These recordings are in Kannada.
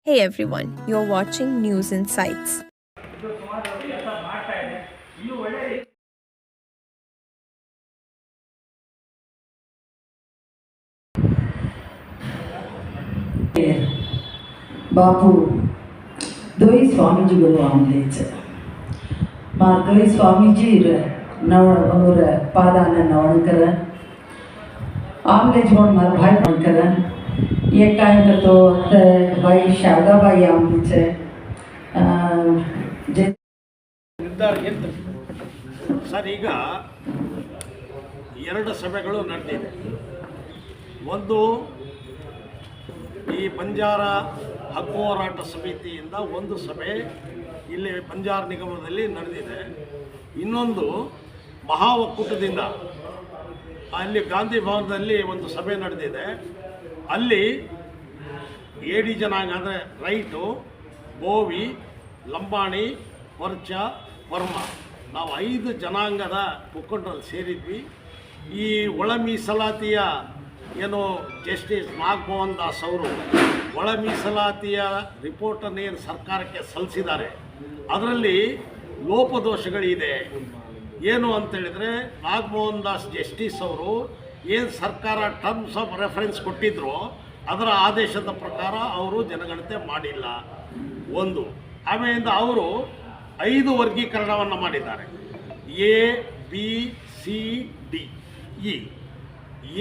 Hey everyone, you're watching News Insights. बापू दोई स्वामीजिಗಳು ಆಮ್ಲೇಚ್ ಮಾರ್ಗೈ ಸ್ವಾಮೀಜಿ ಅವರ ಪಾದಾನ ನವಣಕರ ಆಮ್ಲೇಚ್ ಬೋನ್ ಮಾರ್ ಭಾई बनकर एक टाइम तो भाई शारदाबाई आमलेच ಸರ್, ಈಗ ಎರಡು ಸಭೆಗಳು ನಡೆದಿದೆ. ಒಂದು ಈ ಬಂಜಾರ ಹಕ್ಕು ಹೋರಾಟ ಸಮಿತಿಯಿಂದ ಒಂದು ಸಭೆ ಇಲ್ಲಿ ಬಂಜಾರ ನಿಗಮದಲ್ಲಿ ನಡೆದಿದೆ. ಇನ್ನೊಂದು ಮಹಾ ಒಕ್ಕೂಟದಿಂದ ಅಲ್ಲಿ ಗಾಂಧಿ ಭವನದಲ್ಲಿ ಒಂದು ಸಭೆ ನಡೆದಿದೆ. ಅಲ್ಲಿ ಏಡಿ ಜನಾಂಗ ಅಂದರೆ ರೈಟು, ಬೋವಿ, ಲಂಬಾಣಿ, ವರ್ಚ, ವರ್ಮ, ನಾವು 5 ಜನಾಂಗದ ಮುಖಂಡರಲ್ಲಿ ಸೇರಿದ್ವಿ. ಈ ಒಳ ಮೀಸಲಾತಿಯ ಏನು ಜಸ್ಟಿಸ್ ನಾಗಮೋಹನ್ ದಾಸ್ ಅವರು ಒಳ ಮೀಸಲಾತಿಯ ರಿಪೋರ್ಟನ್ನು ಏನು ಸರ್ಕಾರಕ್ಕೆ ಸಲ್ಲಿಸಿದ್ದಾರೆ, ಅದರಲ್ಲಿ ಲೋಪದೋಷಗಳಿದೆ. ಏನು ಅಂತೇಳಿದರೆ, ನಾಗಮೋಹನ್ ದಾಸ್ ಜಸ್ಟಿಸ್ ಅವರು ಏನು ಸರ್ಕಾರ ಟರ್ಮ್ಸ್ ಆಫ್ ರೆಫರೆನ್ಸ್ ಕೊಟ್ಟಿದ್ರು ಅದರ ಆದೇಶದ ಪ್ರಕಾರ ಅವರು ಜನಗಣತಿ ಮಾಡಿಲ್ಲ. ಒಂದು ಆಮೇಲಿಂದ ಅವರು 5 ವರ್ಗೀಕರಣವನ್ನು ಮಾಡಿದ್ದಾರೆ. A, B, C, D, E.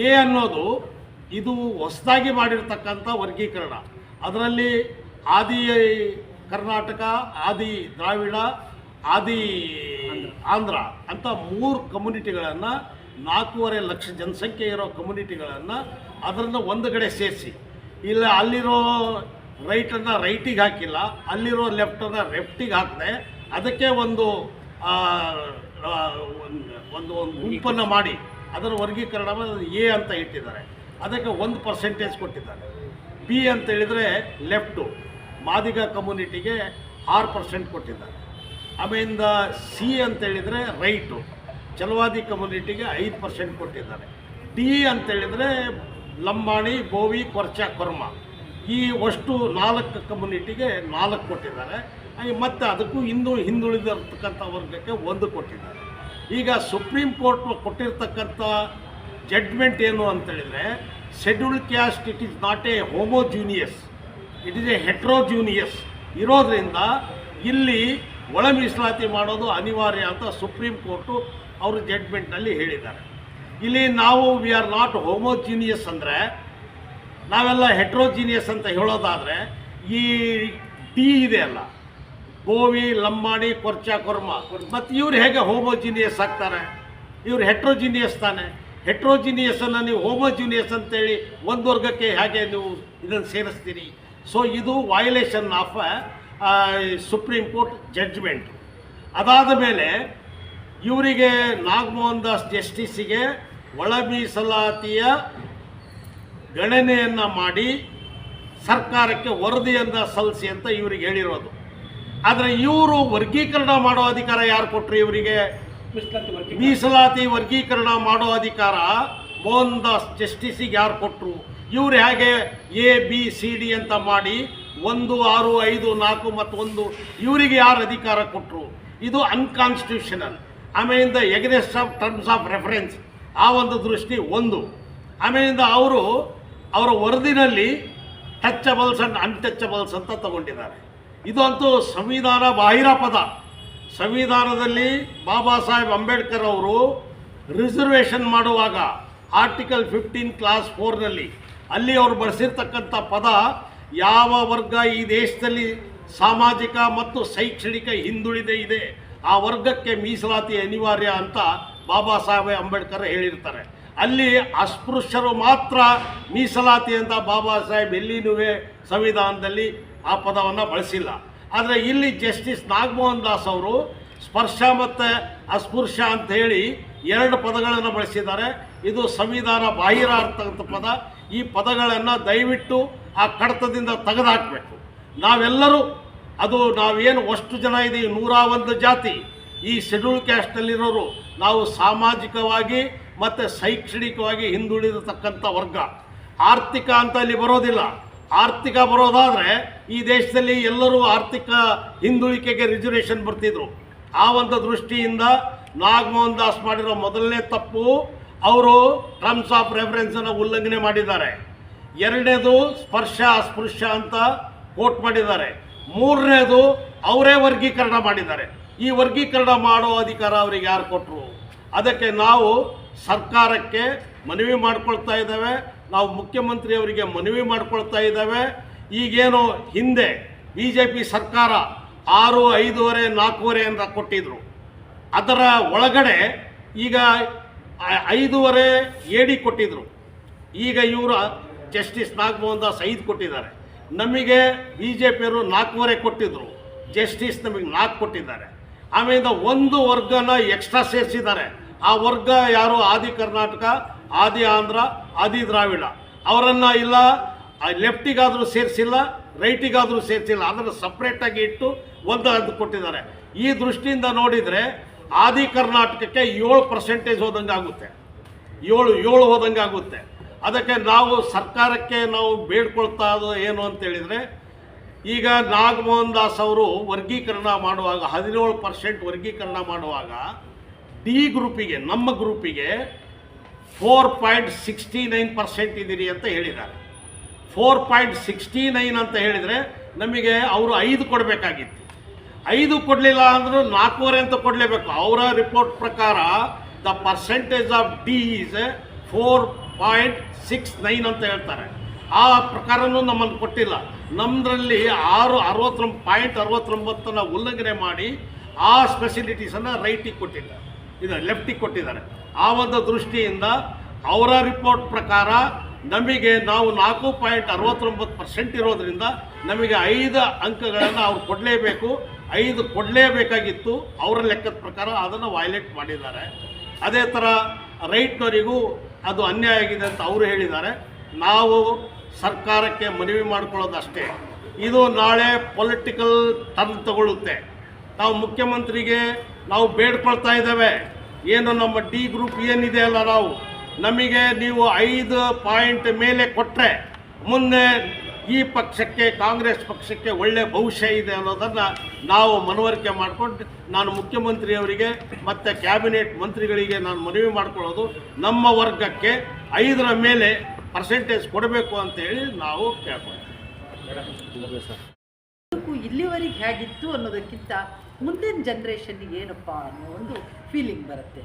A ಅನ್ನೋದು ಇದು ಹೊಸದಾಗಿ ಮಾಡಿರ್ತಕ್ಕಂಥ ವರ್ಗೀಕರಣ. ಅದರಲ್ಲಿ ಆದಿ ಕರ್ನಾಟಕ, ಆದಿ ದ್ರಾವಿಡ, ಆದಿ ಆಂಧ್ರ ಅಂತ 3 ಕಮ್ಯುನಿಟಿಗಳನ್ನು, 4.5 ಲಕ್ಷ ಜನಸಂಖ್ಯೆ ಇರೋ ಕಮ್ಯುನಿಟಿಗಳನ್ನು ಅದನ್ನು ಒಂದು ಕಡೆ ಸೇರಿಸಿ, ಇಲ್ಲ ಅಲ್ಲಿರೋ ರೈಟನ್ನು ರೈಟಿಗೆ ಹಾಕಿಲ್ಲ, ಅಲ್ಲಿರೋ ಲೆಫ್ಟನ್ನು ಲೆಫ್ಟಿಗೆ ಹಾಕಿದೆ, ಅದಕ್ಕೆ ಒಂದು ಗುಂಪನ್ನು ಮಾಡಿ ಅದರ ವರ್ಗೀಕರಣ ಎ ಅಂತ ಇಟ್ಟಿದ್ದಾರೆ. ಅದಕ್ಕೆ 1% ಕೊಟ್ಟಿದ್ದಾರೆ. ಬಿ ಅಂತ ಹೇಳಿದರೆ ಲೆಫ್ಟು, ಮಾದಿಗ ಕಮ್ಯುನಿಟಿಗೆ 6% ಕೊಟ್ಟಿದ್ದಾರೆ. ಆಮೇಲಿಂದ ಸಿ ಅಂತ ಹೇಳಿದರೆ ರೈಟು, ಚಲವಾದಿ ಕಮ್ಯುನಿಟಿಗೆ 5% ಕೊಟ್ಟಿದ್ದಾರೆ. ಡಿ ಅಂತೇಳಿದರೆ ಲಂಬಾಣಿ, ಬೋವಿ, ಕೊರ್ಚ, ಕೊರ್ಮ, ಈ ಅಷ್ಟು 4 ಕಮ್ಯುನಿಟಿಗೆ 4 ಕೊಟ್ಟಿದ್ದಾರೆ. ಮತ್ತು ಅದಕ್ಕೂ ಹಿಂದುಳಿದಿರ್ತಕ್ಕಂಥ ವರ್ಗಕ್ಕೆ 1 ಕೊಟ್ಟಿದ್ದಾರೆ. ಈಗ ಸುಪ್ರೀಂ ಕೋರ್ಟ್ ಕೊಟ್ಟಿರ್ತಕ್ಕಂಥ ಜಡ್ಜ್ಮೆಂಟ್ ಏನು ಅಂತೇಳಿದರೆ, scheduled caste it is not a homogeneous, it is a heterogeneous ಇರೋದ್ರಿಂದ ಇಲ್ಲಿ ಒಳ ಮೀಸಲಾತಿ ಮಾಡೋದು ಅನಿವಾರ್ಯ ಅಂತ ಸುಪ್ರೀಂ ಕೋರ್ಟು ಅವರು ಜಡ್ಜ್ಮೆಂಟ್ನಲ್ಲಿ ಹೇಳಿದ್ದಾರೆ. ಇಲ್ಲಿ ನಾವು ವಿ ಆರ್ ನಾಟ್ ಹೋಮೋಜೀನಿಯಸ್ ಅಂದರೆ, ನಾವೆಲ್ಲ ಹೆಟ್ರೋಜೀನಿಯಸ್ ಅಂತ ಹೇಳೋದಾದರೆ, ಈ ಟಿ ಇದೆ ಅಲ್ಲ, ಬೋವಿ, ಲಂಬಾಣಿ, ಕೊರ್ಚ, ಕೊರ್ಮ, ಮತ್ತು ಇವ್ರು ಹೇಗೆ ಹೋಮೋಜೀನಿಯಸ್ ಆಗ್ತಾರೆ? ಇವ್ರು ಹೆಟ್ರೋಜೀನಿಯಸ್ ತಾನೆ. ಹೆಟ್ರೋಜೀನಿಯಸನ್ನು ನೀವು ಹೋಮೋಜೀನಿಯಸ್ ಅಂತೇಳಿ ಒಂದು ವರ್ಗಕ್ಕೆ ಹೇಗೆ ನೀವು ಇದನ್ನು ಸೇರಿಸ್ತೀರಿ? ಸೊ ಇದು violation of supreme court judgment. ಅದಾದ ಮೇಲೆ ಇವರಿಗೆ ನಾಗಮೋಹನ್ ದಾಸ್ ಜಸ್ಟಿಸಿಗೆ ಒಳ ಮೀಸಲಾತಿಯ ಗಣನೆಯನ್ನು ಮಾಡಿ ಸರ್ಕಾರಕ್ಕೆ ವರದಿಯನ್ನು ಸಲ್ಲಿಸಿ ಅಂತ ಇವರಿಗೆ ಹೇಳಿರೋದು. ಆದರೆ ಇವರು ವರ್ಗೀಕರಣ ಮಾಡೋ ಅಧಿಕಾರ ಯಾರು ಕೊಟ್ಟರು ಇವರಿಗೆ? ಮೀಸಲಾತಿ ವರ್ಗೀಕರಣ ಮಾಡೋ ಅಧಿಕಾರ ಮೋಹನ್ ದಾಸ್ ಜಸ್ಟಿಸಿಗೆ ಯಾರು ಕೊಟ್ಟರು? ಇವರು ಹೇಗೆ ಎ, ಬಿ, ಸಿ, ಡಿ ಅಂತ ಮಾಡಿ 1, 6, 5, 4 ಮತ್ತು 1 ಇವರಿಗೆ ಯಾರು ಅಧಿಕಾರ ಕೊಟ್ಟರು? ಇದು ಅನ್ಕಾನ್ಸ್ಟಿಟ್ಯೂಷನಲ್. ಆಮೇಲಿಂದ against of terms of reference, ಆ ಒಂದು ದೃಷ್ಟಿ ಒಂದು. ಆಮೇಲಿಂದ ಅವರು ಅವರ ವರದಿನಲ್ಲಿ ಟಚಬಲ್ಸ್ ಆ್ಯಂಡ್ ಅನ್ಟಚಬಲ್ಸ್ ಅಂತ ತಗೊಂಡಿದ್ದಾರೆ. ಇದು ಅಂತೂ ಸಂವಿಧಾನ ಬಾಹಿರ ಪದ. ಸಂವಿಧಾನದಲ್ಲಿ ಬಾಬಾ ಸಾಹೇಬ್ ಅಂಬೇಡ್ಕರ್ ಅವರು ರಿಸರ್ವೇಷನ್ ಮಾಡುವಾಗ ಆರ್ಟಿಕಲ್ 15 ಕ್ಲಾಸ್ 4ನಲ್ಲಿ ಅಲ್ಲಿ ಅವರು ಬಳಸಿರ್ತಕ್ಕಂಥ ಪದ, ಯಾವ ವರ್ಗ ಈ ದೇಶದಲ್ಲಿ ಸಾಮಾಜಿಕ ಮತ್ತು ಶೈಕ್ಷಣಿಕ ಹಿಂದುಳಿದೆ ಇದೆ ಆ ವರ್ಗಕ್ಕೆ ಮೀಸಲಾತಿ ಅನಿವಾರ್ಯ ಅಂತ ಬಾಬಾ ಸಾಹೇಬ್ ಅಂಬೇಡ್ಕರ್ ಹೇಳಿರ್ತಾರೆ. ಅಲ್ಲಿ ಅಸ್ಪೃಶ್ಯರು ಮಾತ್ರ ಮೀಸಲಾತಿ ಅಂತ ಬಾಬಾ ಸಾಹೇಬ್ ಎಲ್ಲಿನೂ ಸಂವಿಧಾನದಲ್ಲಿ ಆ ಪದವನ್ನು ಬಳಸಿಲ್ಲ. ಆದರೆ ಇಲ್ಲಿ ಜಸ್ಟಿಸ್ ನಾಗಮೋಹನ್ ದಾಸ್ ಅವರು ಸ್ಪರ್ಶ ಮತ್ತು ಅಸ್ಪೃಶ್ಯ ಅಂತ ಹೇಳಿ 2 ಪದಗಳನ್ನು ಬಳಸಿದ್ದಾರೆ. ಇದು ಸಂವಿಧಾನ ಬಾಹಿರ ಅಂತಕ್ಕಂಥ ಪದ. ಈ ಪದಗಳನ್ನು ದಯವಿಟ್ಟು ಆ ಕಡತದಿಂದ ತೆಗೆದುಹಾಕಬೇಕು. ನಾವೆಲ್ಲರೂ ಅದು ನಾವೇನು ಅಷ್ಟು ಜನ ಇದ್ದೀವಿ, 101 ಜಾತಿ ಈ ಶೆಡ್ಯೂಲ್ ಕ್ಯಾಸ್ಟ್ನಲ್ಲಿರೋರು, ನಾವು ಸಾಮಾಜಿಕವಾಗಿ ಮತ್ತು ಶೈಕ್ಷಣಿಕವಾಗಿ ಹಿಂದುಳಿದಿರ್ತಕ್ಕಂಥ ವರ್ಗ. ಆರ್ಥಿಕ ಅಂತ ಅಲ್ಲಿ ಬರೋದಿಲ್ಲ, ಆರ್ಥಿಕ ಬರೋದಾದರೆ ಈ ದೇಶದಲ್ಲಿ ಎಲ್ಲರೂ ಆರ್ಥಿಕ ಹಿಂದುಳಿಕೆಗೆ ರಿಸರ್ವೇಷನ್ ಬರ್ತಿದ್ರು. ಆ ಒಂದು ದೃಷ್ಟಿಯಿಂದ ನಾಗಮೋಹನ್ ದಾಸ್ ಮಾಡಿರೋ ಮೊದಲನೇ ತಪ್ಪು, ಅವರು ಟರ್ಮ್ಸ್ ಆಫ್ ರೆಫರೆನ್ಸನ್ನು ಉಲ್ಲಂಘನೆ ಮಾಡಿದ್ದಾರೆ. ಎರಡನೇದು ಸ್ಪರ್ಶ ಅಸ್ಪೃಶ್ಯ ಅಂತ ಕೋಟ್ ಮಾಡಿದ್ದಾರೆ. ಮೂರನೇದು ಅವರೇ ವರ್ಗೀಕರಣ ಮಾಡಿದ್ದಾರೆ. ಈ ವರ್ಗೀಕರಣ ಮಾಡೋ ಅಧಿಕಾರ ಅವರಿಗೆ ಯಾರು ಕೊಟ್ಟರು? ಅದಕ್ಕೆ ನಾವು ಸರ್ಕಾರಕ್ಕೆ ಮನವಿ ಮಾಡ್ಕೊಳ್ತಾ ಇದ್ದೇವೆ, ನಾವು ಮುಖ್ಯಮಂತ್ರಿಯವರಿಗೆ ಮನವಿ ಮಾಡ್ಕೊಳ್ತಾ ಇದ್ದೇವೆ. ಈಗೇನು ಹಿಂದೆ BJP ಸರ್ಕಾರ 6, 5.5, 4.5 ಅಂತ ಕೊಟ್ಟಿದ್ರು, ಅದರ ಒಳಗಡೆ ಈಗ 5.5 AD ಕೊಟ್ಟಿದ್ರು. ಈಗ ಇವರು ಜಸ್ಟಿಸ್ ನಾಗಮೋಹನ್ ದಾಸ್ 5 ಕೊಟ್ಟಿದ್ದಾರೆ. ನಮಗೆ BJPಯವರು 4.5 ಕೊಟ್ಟಿದ್ರು, ಜಸ್ಟಿಸ್ ನಮಗೆ 4 ಕೊಟ್ಟಿದ್ದಾರೆ. ಆಮೇಲೆ ಒಂದು ವರ್ಗನ ಎಕ್ಸ್ಟ್ರಾ ಸೇರಿಸಿದ್ದಾರೆ. ಆ ವರ್ಗ ಯಾರು? ಆದಿ ಕರ್ನಾಟಕ, ಆದಿ ಆಂಧ್ರ, ಆದಿ ದ್ರಾವಿಡ. ಅವರನ್ನು ಇಲ್ಲ ಲೆಫ್ಟಿಗಾದರೂ ಸೇರಿಸಿಲ್ಲ, ರೈಟಿಗಾದರೂ ಸೇರಿಸಿಲ್ಲ, ಅದನ್ನು ಸಪ್ರೇಟಾಗಿ ಇಟ್ಟು ಒಂದು ಅದು ಕೊಟ್ಟಿದ್ದಾರೆ. ಈ ದೃಷ್ಟಿಯಿಂದ ನೋಡಿದರೆ ಆದಿ ಕರ್ನಾಟಕಕ್ಕೆ 7% ಹೋದಂಗೆ ಆಗುತ್ತೆ, 7 ಹೋದಂಗೆ ಆಗುತ್ತೆ. ಅದಕ್ಕೆ ನಾವು ಸರ್ಕಾರಕ್ಕೆ ನಾವು ಬೇಡ್ಕೊಳ್ತಾ ಇರೋದು ಏನು ಅಂತೇಳಿದರೆ, ಈಗ ನಾಗಮೋಹನ್ ದಾಸ್ ಅವರು ವರ್ಗೀಕರಣ ಮಾಡುವಾಗ 17% ವರ್ಗೀಕರಣ ಮಾಡುವಾಗ ಡಿ ಗ್ರೂಪಿಗೆ, ನಮ್ಮ ಗ್ರೂಪಿಗೆ 4.69% ಇದ್ದೀರಿ ಅಂತ ಹೇಳಿದ್ದಾರೆ. 4.69 ಅಂತ ಹೇಳಿದರೆ ನಮಗೆ ಅವರು 5 ಕೊಡಬೇಕಾಗಿತ್ತು. 5 ಕೊಡಲಿಲ್ಲ ಅಂದರೂ 4.5 ಅಂತ ಕೊಡಲೇಬೇಕು. ಅವರ ರಿಪೋರ್ಟ್ ಪ್ರಕಾರ the percentage of D is 4.69 ಅಂತ ಹೇಳ್ತಾರೆ. ಆ ಪ್ರಕಾರನೂ ನಮ್ಮನ್ನು ಕೊಟ್ಟಿಲ್ಲ. ನಮ್ಮದ್ರಲ್ಲಿ 69.69 ಉಲ್ಲಂಘನೆ ಮಾಡಿ ಆ ಸ್ಪೆಸಿಲಿಟೀಸನ್ನು ರೈಟಿಗೆ ಕೊಟ್ಟಿದ್ದಾರೆ, ಇದು ಲೆಫ್ಟಿಗೆ ಕೊಟ್ಟಿದ್ದಾರೆ. ಆ ಒಂದು ದೃಷ್ಟಿಯಿಂದ ಅವರ ರಿಪೋರ್ಟ್ ಪ್ರಕಾರ ನಮಗೆ ನಾವು 4.69% ಇರೋದ್ರಿಂದ ನಮಗೆ 5 ಅಂಕಗಳನ್ನು ಅವ್ರು ಕೊಡಲೇಬೇಕು. 5 ಕೊಡಲೇಬೇಕಾಗಿತ್ತು. ಅವರ ಲೆಕ್ಕದ ಪ್ರಕಾರ ಅದನ್ನು ವೈಲೇಟ್ ಮಾಡಿದ್ದಾರೆ. ಅದೇ ಥರ ರೈಟ್ನವರಿಗೂ ಅದು ಅನ್ಯಾಯ ಆಗಿದೆ ಅಂತ ಅವರು ಹೇಳಿದ್ದಾರೆ. ನಾವು ಸರ್ಕಾರಕ್ಕೆ ಮನವಿ ಮಾಡಿಕೊಳ್ಳೋದಷ್ಟೇ, ಇದು ನಾಳೆ ಪೊಲಿಟಿಕಲ್ ಟರ್ನ್ ತಗೊಳ್ಳುತ್ತೆ. ನಾವು ಮುಖ್ಯಮಂತ್ರಿಗೆ ನಾವು ಬೇಡ್ಕೊಳ್ತಾ ಇದ್ದೇವೆ, ಏನು ನಮ್ಮ ಡಿ ಗ್ರೂಪ್ ಏನಿದೆ ಅಲ್ಲ, ನಮಗೆ ನೀವು 5 ಪಾಯಿಂಟ್ ಮೇಲೆ ಕೊಟ್ಟರೆ ಮುಂದೆ ಈ ಪಕ್ಷಕ್ಕೆ, ಕಾಂಗ್ರೆಸ್ ಪಕ್ಷಕ್ಕೆ ಒಳ್ಳೆ ಭವಿಷ್ಯ ಇದೆ ಅನ್ನೋದನ್ನು ನಾವು ಮನವರಿಕೆ ಮಾಡಿಕೊಂಡು ನಾನು ಮುಖ್ಯಮಂತ್ರಿಯವರಿಗೆ ಮತ್ತು ಕ್ಯಾಬಿನೆಟ್ ಮಂತ್ರಿಗಳಿಗೆ ನಾನು ಮನವಿ ಮಾಡ್ಕೊಳ್ಳೋದು, ನಮ್ಮ ವರ್ಗಕ್ಕೆ 5ರ ಮೇಲೆ ಪರ್ಸೆಂಟೇಜ್ ಕೊಡಬೇಕು ಅಂತೇಳಿ ನಾವು ಕೇಳ್ಕೊಳ್ತೀವಿ. ಇಲ್ಲಿವರೆಗೆ ಹೇಗಿತ್ತು ಅನ್ನೋದಕ್ಕಿಂತ ಮುಂದಿನ ಜನ್ರೇಷನ್ನಿಗೆ ಏನಪ್ಪ ಅನ್ನೋ ಒಂದು ಫೀಲಿಂಗ್ ಬರುತ್ತೆ.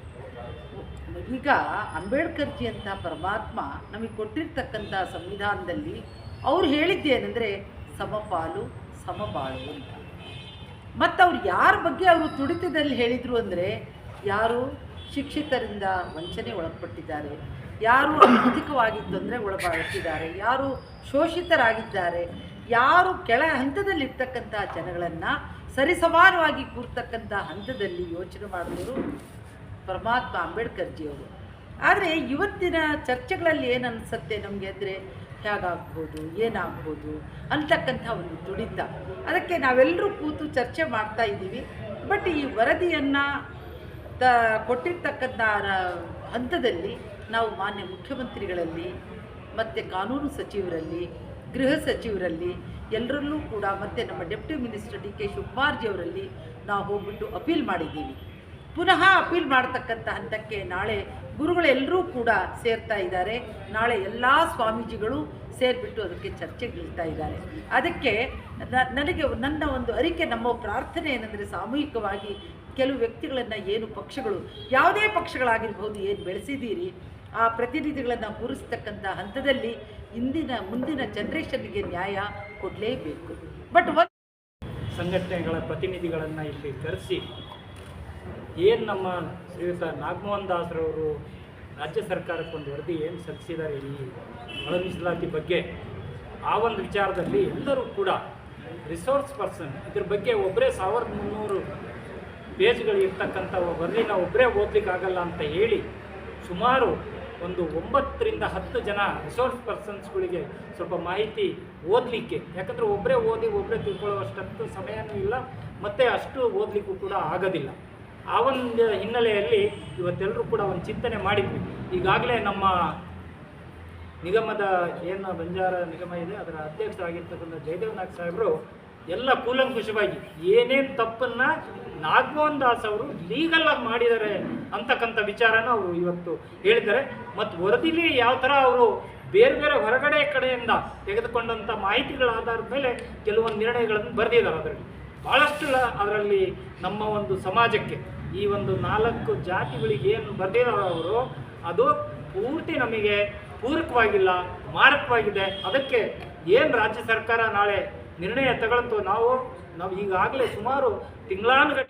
ಈಗ ಅಂಬೇಡ್ಕರ್ಜಿ ಅಂತ ಪರಮಾತ್ಮ ನಮಗೆ ಕೊಟ್ಟಿರ್ತಕ್ಕಂಥ ಸಂವಿಧಾನದಲ್ಲಿ ಅವ್ರು ಹೇಳಿದ್ದೇನೆಂದರೆ ಸಮಪಾಲು ಸಮಬಾಳು ಅಂತ. ಮತ್ತು ಅವ್ರು ಯಾರ ಬಗ್ಗೆ ಅವರು ತುಡಿತದಲ್ಲಿ ಹೇಳಿದರು ಅಂದರೆ, ಯಾರು ಶಿಕ್ಷಿತರಿಂದ ವಂಚನೆ ಒಳಪಟ್ಟಿದ್ದಾರೆ, ಯಾರು ಆರ್ಥಿಕವಾಗಿ ತೊಂದರೆಗೆ ಒಳಪಟ್ಟಿದ್ದಾರೆ, ಯಾರು ಶೋಷಿತರಾಗಿದ್ದಾರೆ, ಯಾರು ಕೆಳ ಹಂತದಲ್ಲಿರ್ತಕ್ಕಂಥ ಜನಗಳನ್ನು ಸರಿಸಮಾನವಾಗಿ ಕೂರ್ತಕ್ಕಂಥ ಹಂತದಲ್ಲಿ ಯೋಚನೆ ಮಾಡಿದವರು ಪರಮಾತ್ಮ ಅಂಬೇಡ್ಕರ್ಜಿಯವರು. ಆದರೆ ಇವತ್ತಿನ ಚರ್ಚೆಗಳಲ್ಲಿ ಏನು ಅನಿಸುತ್ತೆ ನಮಗೆ ಅಂದರೆ, ಹೇಗಾಗ್ಬೋದು, ಏನಾಗ್ಬೋದು ಅಂತಕ್ಕಂಥ ಒಂದು ತುಡಿತ. ಅದಕ್ಕೆ ನಾವೆಲ್ಲರೂ ಕೂತು ಚರ್ಚೆ ಮಾಡ್ತಾ ಇದ್ದೀವಿ. ಬಟ್ ಈ ವರದಿಯನ್ನು ಕೊಟ್ಟಿರ್ತಕ್ಕಂಥ ಹಂತದಲ್ಲಿ ನಾವು ಮಾನ್ಯ ಮುಖ್ಯಮಂತ್ರಿಗಳಲ್ಲಿ ಮತ್ತು ಕಾನೂನು ಸಚಿವರಲ್ಲಿ, ಗೃಹ ಸಚಿವರಲ್ಲಿ ಎಲ್ಲರಲ್ಲೂ ಕೂಡ, ಮತ್ತು ನಮ್ಮ ಡೆಪ್ಟಿ ಮಿನಿಸ್ಟರ್ DK ಶಿವಕುಮಾರ್ಜಿಯವರಲ್ಲಿ ನಾವು ಹೋಗ್ಬಿಟ್ಟು ಅಪೀಲ್ ಮಾಡಿದ್ದೀವಿ. ಪುನಃ ಅಪೀಲ್ ಮಾಡ್ತಕ್ಕಂಥ ಹಂತಕ್ಕೆ ನಾಳೆ ಗುರುಗಳೆಲ್ಲರೂ ಕೂಡ ಸೇರ್ತಾ ಇದ್ದಾರೆ. ನಾಳೆ ಎಲ್ಲ ಸ್ವಾಮೀಜಿಗಳು ಸೇರಿಬಿಟ್ಟು ಅದಕ್ಕೆ ಚರ್ಚೆಗಿಳ್ತಾ ಇದ್ದಾರೆ. ಅದಕ್ಕೆ ನನಗೆ ನನ್ನ ಒಂದು ಅರಿಕೆ, ನಮ್ಮ ಪ್ರಾರ್ಥನೆ ಏನಂದರೆ, ಸಾಮೂಹಿಕವಾಗಿ ಕೆಲವು ವ್ಯಕ್ತಿಗಳನ್ನು, ಏನು ಪಕ್ಷಗಳು, ಯಾವುದೇ ಪಕ್ಷಗಳಾಗಿರ್ಬೋದು, ಏನು ಬೆಳೆಸಿದ್ದೀರಿ ಆ ಪ್ರತಿನಿಧಿಗಳನ್ನು ಕೂರಿಸ್ತಕ್ಕಂಥ ಹಂತದಲ್ಲಿ ಮುಂದಿನ ಜನ್ರೇಷನ್ಗೆ ನ್ಯಾಯ ಕೊಡಲೇಬೇಕು. ಬಟ್ ಸಂಘಟನೆಗಳ ಪ್ರತಿನಿಧಿಗಳನ್ನು ಇಲ್ಲಿ ಕರೆಸಿ, ಏನು ನಮ್ಮ ಶ್ರೀಯುತ ನಾಗಮೋಹನ್ ದಾಸ್ರವರು ರಾಜ್ಯ ಸರ್ಕಾರಕ್ಕೆ ಒಂದು ವರದಿ ಏನು ಸಲ್ಲಿಸಿದ್ದಾರೆ ಈ ಒಳ ಮೀಸಲಾತಿ ಬಗ್ಗೆ, ಆ ಒಂದು ವಿಚಾರದಲ್ಲಿ ಎಲ್ಲರೂ ಕೂಡ ರಿಸೋರ್ಸ್ ಪರ್ಸನ್ ಇದ್ರ ಬಗ್ಗೆ ಒಬ್ಬರೇ 1300 ಪೇಜ್ಗಳು ಇರ್ತಕ್ಕಂಥ ವರದಿನ ಒಬ್ಬರೇ ಓದಲಿಕ್ಕಾಗಲ್ಲ ಅಂತ ಹೇಳಿ ಸುಮಾರು ಒಂದು 9 ರಿಂದ 10 ಜನ ರಿಸೋರ್ಸ್ ಪರ್ಸನ್ಸ್ಗಳಿಗೆ ಸ್ವಲ್ಪ ಮಾಹಿತಿ ಓದಲಿಕ್ಕೆ, ಯಾಕಂದರೆ ಒಬ್ಬರೇ ಓದಿ ಒಬ್ಬರೇ ತಿಳ್ಕೊಳ್ಳುವಷ್ಟು ಸಮಯನೂ ಇಲ್ಲ, ಮತ್ತು ಅಷ್ಟು ಓದಲಿಕ್ಕೂ ಕೂಡ ಆಗೋದಿಲ್ಲ. ಆ ಒಂದು ಹಿನ್ನೆಲೆಯಲ್ಲಿ ಇವತ್ತೆಲ್ಲರೂ ಕೂಡ ಒಂದು ಚಿಂತನೆ ಮಾಡಿದ್ವಿ. ಈಗಾಗಲೇ ನಮ್ಮ ನಿಗಮದ ಏನು ಬಂಜಾರ ನಿಗಮ ಇದೆ ಅದರ ಅಧ್ಯಕ್ಷರಾಗಿರ್ತಕ್ಕಂಥ ಜಯದೇವ್ ನಾಗ್ ಸಾಹೇಬರು ಎಲ್ಲ ಕೂಲಂಕುಷವಾಗಿ ಏನೇನು ತಪ್ಪನ್ನು ನಾಗಮೋಹನ್ ದಾಸ್ ಅವರು ಲೀಗಲ್ ಆಗಿ ಮಾಡಿದ್ದಾರೆ ಅಂತಕ್ಕಂಥ ವಿಚಾರನ ಅವರು ಇವತ್ತು ಹೇಳಿದ್ದಾರೆ. ಮತ್ತು ವರದಿಲಿ ಯಾವ ಥರ ಅವರು ಬೇರೆ ಬೇರೆ ಹೊರಗಡೆ ಕಡೆಯಿಂದ ತೆಗೆದುಕೊಂಡಂಥ ಮಾಹಿತಿಗಳ ಆಧಾರದ ಮೇಲೆ ಕೆಲವೊಂದು ನಿರ್ಣಯಗಳನ್ನು ಬರೆದಿದ್ದಾರೆ. ಅದರಲ್ಲಿ ಭಾಳಷ್ಟು ಅದರಲ್ಲಿ ನಮ್ಮ ಒಂದು ಸಮಾಜಕ್ಕೆ ಈ ಒಂದು 4 ಜಾತಿಗಳಿಗೆ ಏನು ಬರೆದಿದ್ದಾರೆ ಅವರು ಅದು ಪೂರ್ತಿ ನಮಗೆ ಪೂರಕವಾಗಿಲ್ಲ, ಮಾರಕವಾಗಿದೆ. ಅದಕ್ಕೆ ಏನು ರಾಜ್ಯ ಸರ್ಕಾರ ನಾಳೆ ನಿರ್ಣಯ ತಗೊಳ್ತೋ ನಾವು ಈಗಾಗಲೇ ಸುಮಾರು ತಿಂಗಳಾನುಗಟ್ಟಲೆ